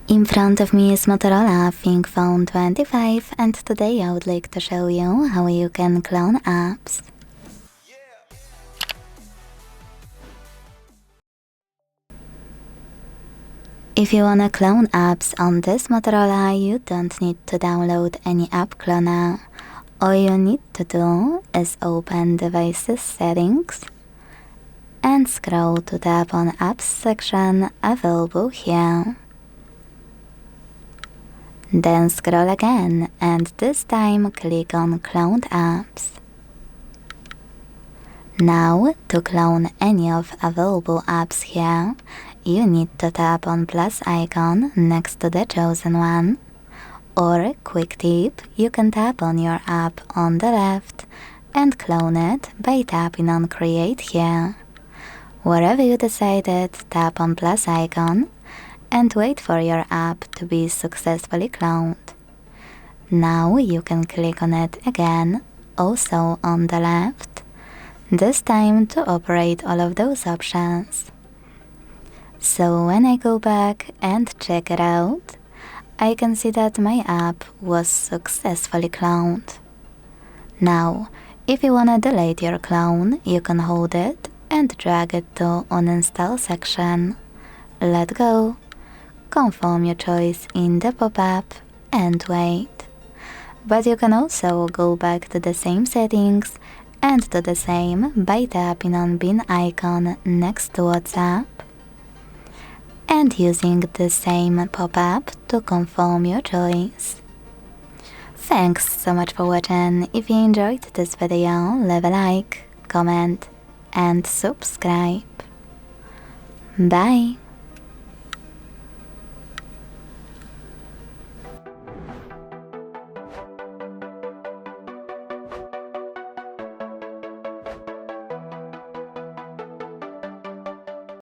In front of me is Motorola ThinkPhone 25, and today I would like to show you how you can clone apps. If you wanna clone apps on this Motorola, you don't need to download any app cloner. All you need to do is open Devices Settings and scroll to tap on Apps section available here. Then scroll again and this time click on Cloned Apps. Now, to clone any of available apps here, you need to tap on plus icon next to the chosen one. Or, quick tip, you can tap on your app on the left and clone it by tapping on Create here. Wherever you decided, tap on plus icon and wait for your app to be successfully cloned. Now you can click on it again, also on the left, this time to operate all of those options. So when I go back and check it out, I can see that my app was successfully cloned. Now, if you wanna delete your clone, you can hold it and drag it to Uninstall section. Let go. Confirm your choice in the pop-up and wait. But you can also go back to the same settings and do the same by tapping on bin icon next to WhatsApp and using the same pop-up to confirm your choice. Thanks so much for watching. If you enjoyed this video, leave a like, comment and subscribe. Bye!